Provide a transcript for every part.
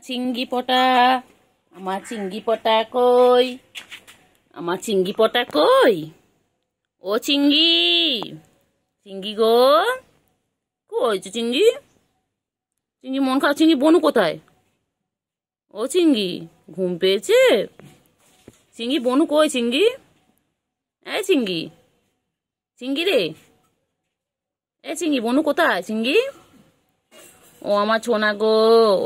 চিংড়ি পটা, আমার চিংড়ি পটা কই? আমার চিংড়ি পটা কই? ও চিংড়ি, চিংড়ি গো, কই চিংড়ি? চিংড়ি মন খারাপ, চিংড়ি বনু কোথায়? ও চিংড়ি ঘুম পেয়েছে? চিংড়ি বনু কই চিংড়ি? এই চিংড়ি, চিংড়ি রে, এ চিংড়ি বনু কোথায় চিংড়ি? ও আমার ছোনা গো,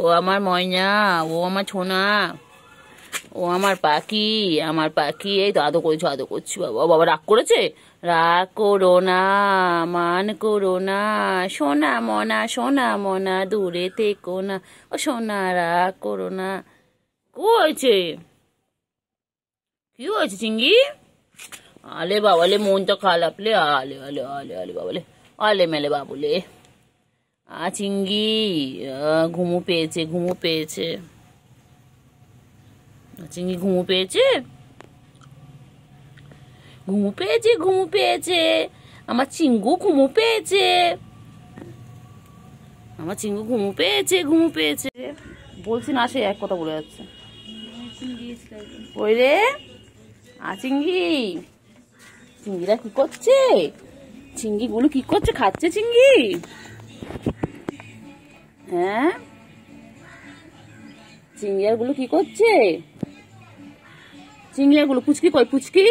ও আমার ময়না, ও আমার ছোনা, ও আমার পাখি, আমার পাখি। এই তো আদর করছি, আদর করছি। বাবা, বাবা রাগ করেছে? রাগ করো না, মান করো না, সোনা মনা, সোনা মনা, দূরে থেকো না, ও সোনা রাগ করো না। কি হয়েছে? কি হয়েছে চিংড়ি? আলে বাবালে, মনটা খারাপ লে, আলে আলে আলে আলে বাবালে, আলে মেলে বাবুলে। চিংড়ি ঘুমু পেয়েছে, ঘুমু পেয়েছে। চিংড়ি ঘুমু পেয়েছে, ঘুমু পেয়েছে, ঘুমু পেয়েছে। আমার চিঙ্গু ঘুমু পেয়েছে, আমার চিঙ্গু ঘুমু পেয়েছে, ঘুমু পেয়েছে। বলছি না, সে এক কথা বলে যাচ্ছে। ওই রে চিংড়ি, চিংড়িরা কি করছে? চিংড়িগুলো কি করছে? খাচ্ছে চিংড়ি? হ্যাঁ, চিংড়িয়াগুলো কি করছে? চিংড়িয়াগুলো পুচকি কই? পুচকি,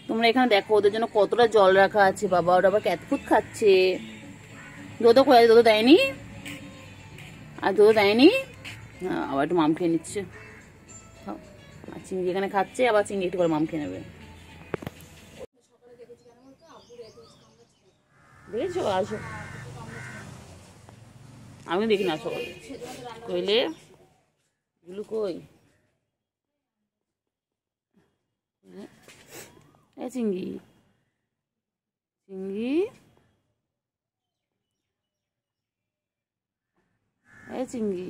তোমরা এখানে দেখো, ওদের জন্য কতটা জল রাখা আছে। বাবা, ওরা আবার ক্যাটফুট খাচ্ছে। দোদো কই? দোদো দেয়নি? আর দোদো দেয়নি? আবার একটু মাম খেয়ে নিচ্ছে। আর চিংড়ি এখানে খাচ্ছে, আবার চিংড়ি একটু করে মাম খেয়ে নেবে। দেখেছো? আসো, আমি দেখি না সকাল কইলে গুলো কই? এ চিংড়ি, চিংড়ি, এ চিংড়ি,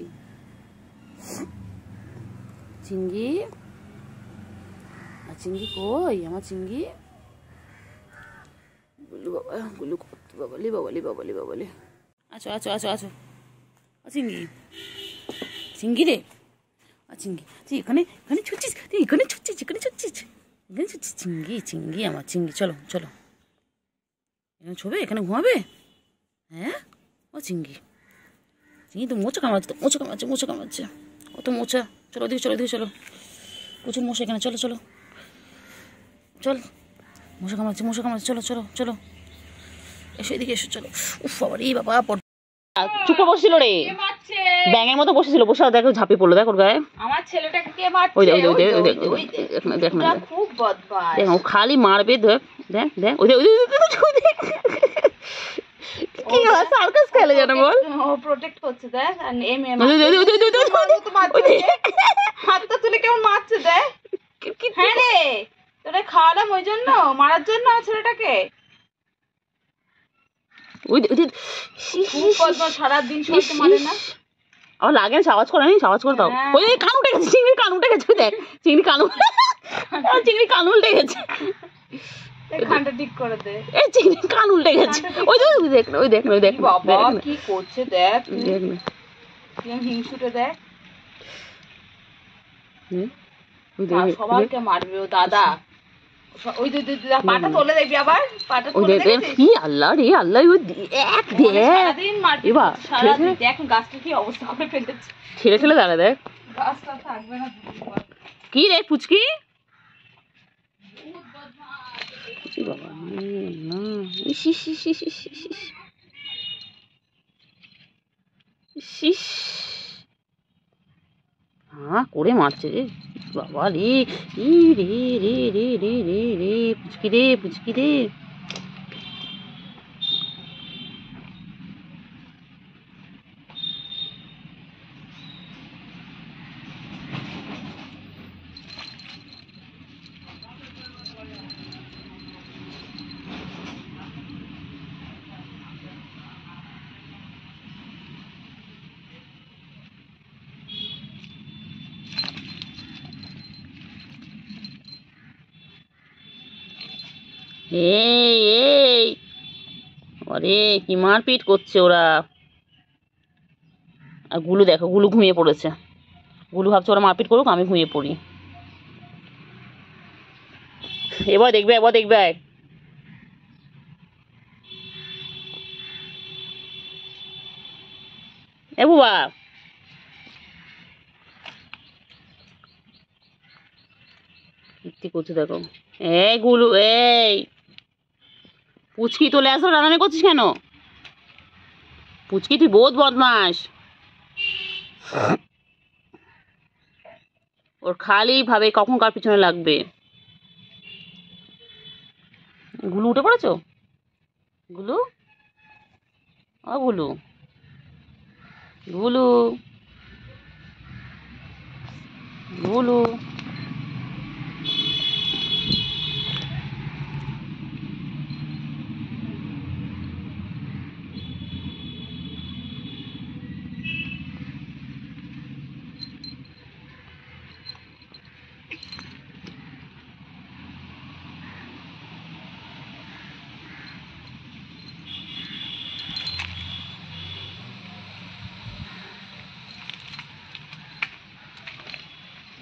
চিংড়ি, আর চিংড়ি কই? আমার চিংড়ি গুলু বাবা, গুলু বাবালি বাবালি বাবালি বাবালি। আছো আছো আছো আছো, চিংড়ি, চিংড়ি রে, চিংড়ি তুই এখানে, এখানে ছুটছিস, তুই এখানে ছুটছিস, এখানে ছুটছিস, এখানে ছুটছিস। চিংড়ি, চিংড়ি, আমার চিংড়ি, চলো চলো, এখানে ছবে, এখানে ঘুমাবে। হ্যাঁ, ও চিংড়ি, চিংড়ি তো মোচা কামড়াচ্ছে, তো মোচা কামড়াচ্ছে, মোচা কামড়াচ্ছে, কত মোচা। চলো ওদিকে, চলো ওদিকে, চলো, প্রচুর মশা এখানে। চলো চলো চল, মশা কামড়াচ্ছে, মশা কামড়াচ্ছে, চলো চলো চলো, এসো এদিকে এসো, চলো। উফ বাবা রে বাবা, চুপ করে বসছিল রে, ব্যাঙের মতো বসেছিল, বসে দেখো ঝাঁপিয়ে পড়লো, দেখো গায়ে। আমার ছেলেটাকে কে মারছে? ওই দেখ, ওই দেখ, দেখ না, দেখ না, খুব বদমাশ। দেখ ও খালি মারবে। দেখ দেখ দেখ, ওই দেখ, ওই দেখ, কি সার্কাস খেলে যেন বল। ও প্রোটেক্ট করছে, দেখ। আর এম এম মারছে, হাতটা তুলে কেমন মারছে, দেখ। হ্যাঁ রে, তোরা খাওয়ালাম ওই জন্য, মারার জন্য আমার ছেলেটাকে। খুব বদমাশ, সারাদিন সহ্য মারে না। আমার লাগে না, আওয়াজ করে নি, আওয়াজ করে দাও। ওই কান উঠে গেছে, চিংড়ির কান উঠে গেছে, দেখ চিংড়ি কান, চিংড়ি কান উল্টে গেছে। খানটা ঠিক করে দে। এই চিংড়ি কান উল্টে গেছে। ওই দেখ না, ওই দেখ না, ওই দেখ বাবা কি করছে, দেখ দেখ না, হিংসুটে, দেখ। ওই দেখ, সবাইকে মারবে ও দাদা। ওই পাটা তোলে দেখবি, আবার পাটা তোলে দেখবি। কি আল্লাহ রে আল্লাহ, ওই এক দেখ সারাদিন মারবে, সারাদিন। দেখ গাছটা কি অবস্থা করে ফেলেছে, ঠেলে ঠেলে দাঁড়া, দেখ গাছটা থাকবে না। কি রে পুচকি? বাবা না, শিস, হ্যাঁ করে মারছে রে বাবা রে। ই রে রে রে রে রে রে, পুচকি রে, পুচকি রে। এই এই, আরে কি মারপিট করছে ওরা। আর গুলু দেখো, গুলু ঘুমিয়ে পড়েছে। গুলু ভাবছে ওরা মারপিট করুক, আমি ঘুমিয়ে পড়ি। এবার দেখবে, এবার দেখবে। এ বুবা, কি করছে দেখো। এই গুলু, এই পুচকি তোলে আসো, রান্না করছিস কেন? পুচকি তুই বহুত বদমাস। ওর খালি ভাবে কখন কার পিছনে লাগবে। গুলু উঠে পড়েছো? গুলু, ও গুলু, গুলু, গুলু।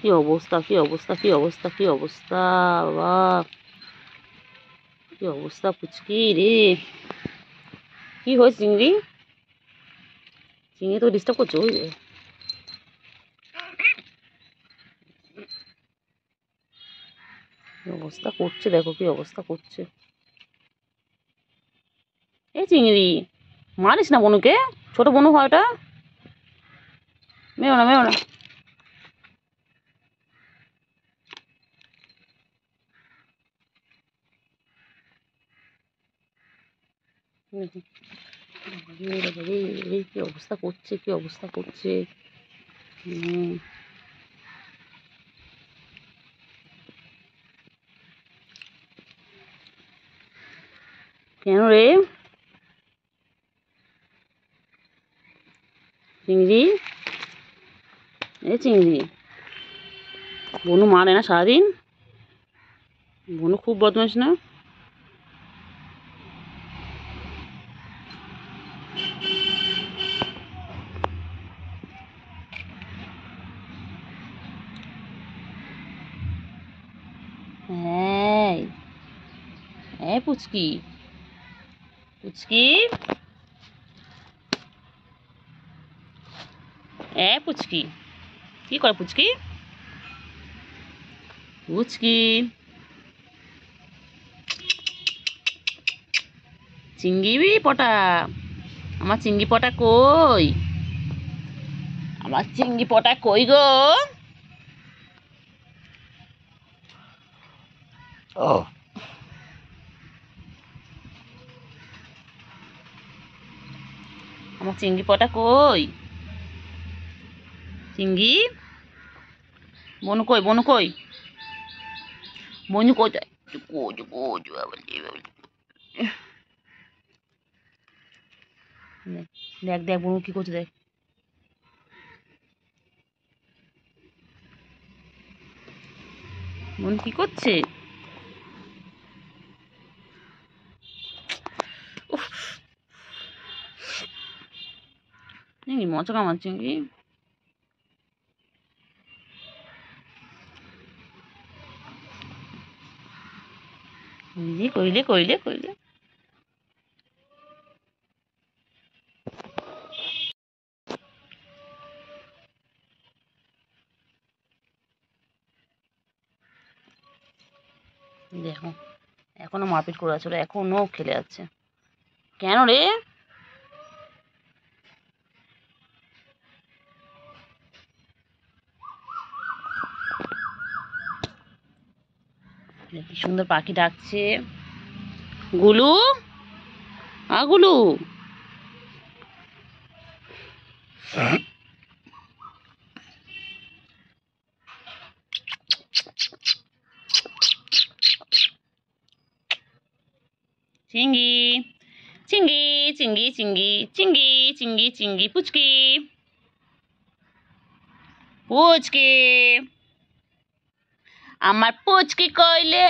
কি অবস্থা, কি অবস্থা, কি অবস্থা, কি অবস্থা, বাবা কি অবস্থা পুচকি রে। কি হয়েছে চিংড়ি? চিংড়ি তো ডিস্টার্ব করছো। ওই যে কি অবস্থা করছে দেখো, কি অবস্থা করছে। এই চিংড়ি, মারিস না বনুকে, ছোট বনু হয় ওটা। মেও না, মেও না। কি অবস্থা করছে, কি অবস্থা করছে। কেন রে চিংড়ি? এ চিংড়ি, বনু মারে না সারাদিন? বনু খুব বদমাস না? হ্যাঁ, এই পুচকি, পুচকি, এ পুচকি, কি করে পুচকি? পুচকি, চিংড়ি পটা, আমার চিংড়ি পটা কই? আমার চিংড়ি পটা কই গো? ও, আমার চিংড়ি পটা কই? চিংড়ি, বনু কই, বনু কই, বনু কোথায়? দেখ দেখ বনু কি করছে দেখ। বনু কি করছে? চিংড়ি মজা কামার চিংড়ি। কইলে কইলে কইলে কইলে। দেখো, এখনো মারপিট করে আছে, এখনো খেলে আছে। কেন রে? কি সুন্দর পাখি ডাকছে। গুলু, আ গুলু, চিংড়ি, চিংড়ি, চিংড়ি, চিংড়ি, চিংড়ি, চিংড়ি, চিংড়ি, পুচকি, পুচকি, আমার পুচকি কইলে?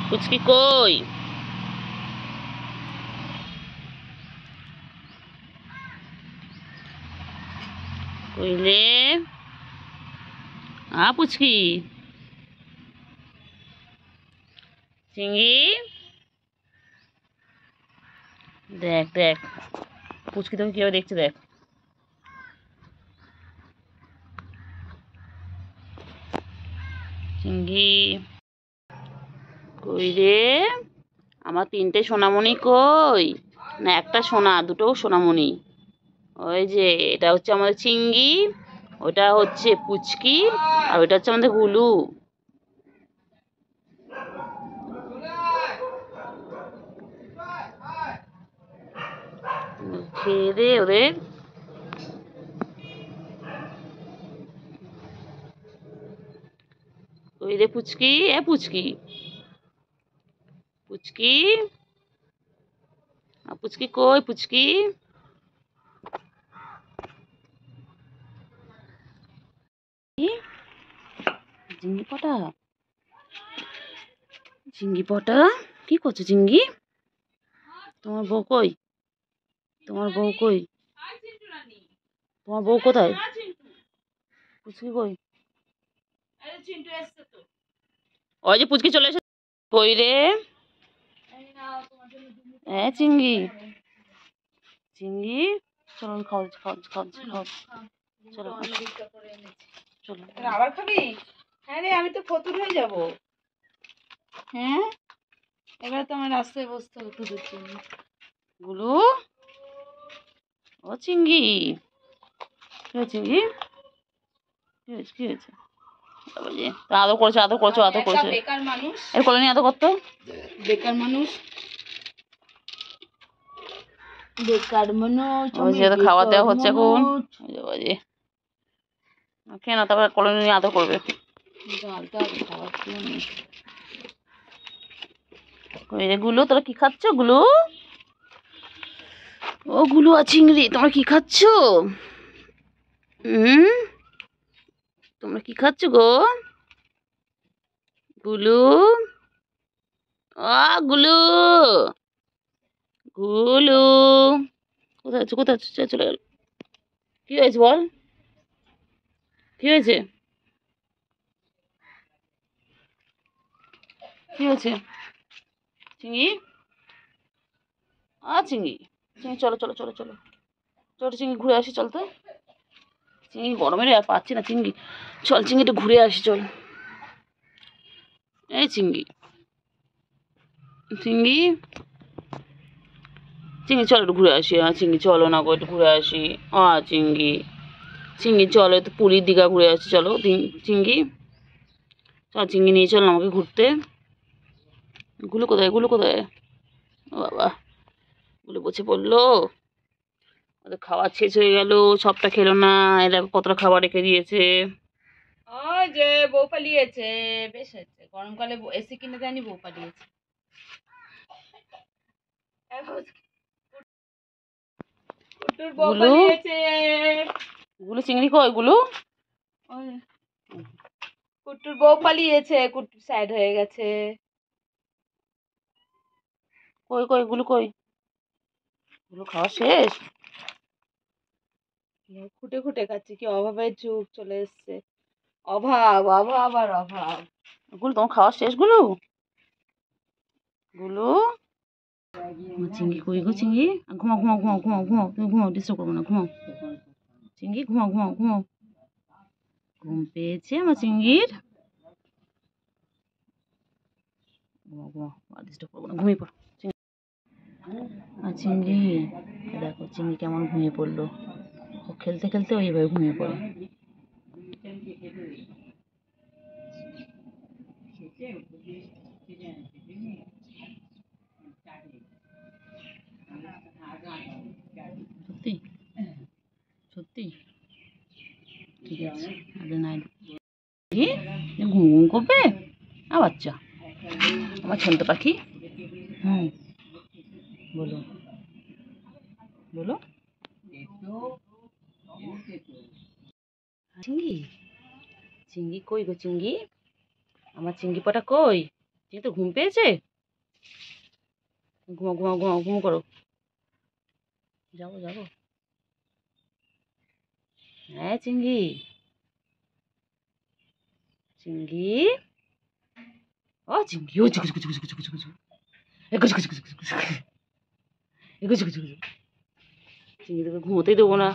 পুচকি কই? কইলে পুচকি চিংড়ি, দেখ দেখ পুচকি তোকে কেউ দেখছে, দেখ। চিংড়ি কই রে? আমার 3টে সোনামণি কই? না একটা সোনা, দুটো সোনামণি। ওই যে এটা হচ্ছে আমাদের চিংড়ি, ওটা হচ্ছে পুচকি, আর ওইটা হচ্ছে আমাদের গুলু। খেয়ে দে ওদের। ওই রে পুচকি, পুচকি পুচকি, পুচকি কই পুচকি? চিংড়ি পটা, চিংড়ি পটা কি করছো চিংড়ি? তোমার বউ কই? তোমার বউ কই? তোমার বউ কোথায়? পুচকি কই? ওই যে পুচকি চলে এসে। কই রে? চিংড়ি, চিংড়ি চলো খাও খাও খাও খাও, চলো চলো। আবার খাবি? হ্যাঁ রে, আমি তো ফতুর হয়ে যাব। হ্যাঁ, এবার তো আমার রাস্তায় বসতে হবে তোদের জন্য। গুলু, ও চিংড়ি, কি হয়েছে চিংড়ি? কি হয়েছে কি হয়েছে? আদর করেছে আদর করছো আদর করেছে। বেকার মানুষ, এর কোলে নিয়ে আদর করতো। বেকার মানুষ, বেকার মানুষ। ওই যে খাবার দেওয়া হচ্ছে এখন। খেয়ে না, তারপর কোলে নিয়ে আদর করবে। ওই রে গুলু, তোরা কি খাচ্ছ গুলু? ও গুলু আর চিংড়ি, তোমরা কি খাচ্ছ? তোমরা কি খাচ্ছ গো? গুলু, গুলু, গুলু কোথায় আছো কোথায় আছো? চলে গেল। কি হয়েছে বল, কি হয়েছে? কি হয়েছে চিংড়ি? চিংড়ি, চিংড়ি চলো চলো চলো চলো চলো চিংড়ি ঘুরে আসি, চল তো। চিংড়ি গরমে আর পাচ্ছি না চিংড়ি, চল চিংড়ি একটু ঘুরে আসি চল। এই চিংড়ি, চিংড়ি, চিংড়ি চলো একটু ঘুরে আসি। চিংড়ি চলো না গো, একটু ঘুরে আসি। চিংড়ি, চিংড়ি চলো একটু পুরীর দীঘা ঘুরে আসি চলো। চিংড়ি চল, চিংড়ি নিয়ে চল আমাকে ঘুরতে। গুলো কোথায়, গুলো কোথায়? ও বাবা, গুলো বসে পড়লো। ওদের খাবার শেষ হয়ে গেল, সবটা খেলো না, এরা কতটা খাবার রেখে দিয়েছে। ওই যে বউ পালিয়েছে, বেশ হয়েছে, গরমকালে এসি কিনে দেয়নি, বউ পালিয়েছে। বউ গুলু, পালিয়েছে। গুলো চিংড়ি কই গুলো? কুট্টুর বউ পালিয়েছে, কুট্টুর সাইড হয়ে গেছে। কই কই গুলো কই? গুলো খাওয়া শেষ? খুঁটে খুঁটে খাচ্ছে, কি অভাবের যুগ চলে এসছে। অভাব অভাব আর অভাব। গুলো তোমার খাওয়া শেষ গুলো? গুলো চিংড়ি কই গো চিংড়ি? ঘুমাও ঘুমাও ঘুমাও ঘুমাও ঘুমাও, তুমি ঘুমাও, ডিস্টার্ব করবো না, ঘুমাও চিংড়ি, ঘুমাও ঘুমাও ঘুমাও। ঘুম পেয়েছে আমার চিংড়ির? ঘুমাও ঘুমাও, ডিস্টার্ব করবো না, ঘুমিয়ে পড়ো। চিংড়ি দেখো চিংড়ি কেমন ঘুমিয়ে পড়লো। ও খেলতে খেলতে ওইভাবে ঘুমিয়ে পড়ে। সত্যি সত্যি ঠিক আছে, নাই ঘুম ঘুম করবে বাচ্চা, আমার ছোট পাখি। বলো বলো। চিংড়ি, চিংড়ি কই গো চিংড়ি? আমার চিংড়ি পটা কই? চিংড়ি তো ঘুম পেয়েছে। ঘুমা ঘুমা ঘুমা ঘুম করো। যাবো যাবো। হ্যাঁ চিংড়ি, চিংড়ি, ও চিংড়ি, ও চুকু চুকু চুকু চুকু চুকু চুকু, এগো চুকু চুকু চুকু চুকু, এগো চুকু চুকু চুকু। চিংড়ি তোকে ঘুমোতেই দেবো না।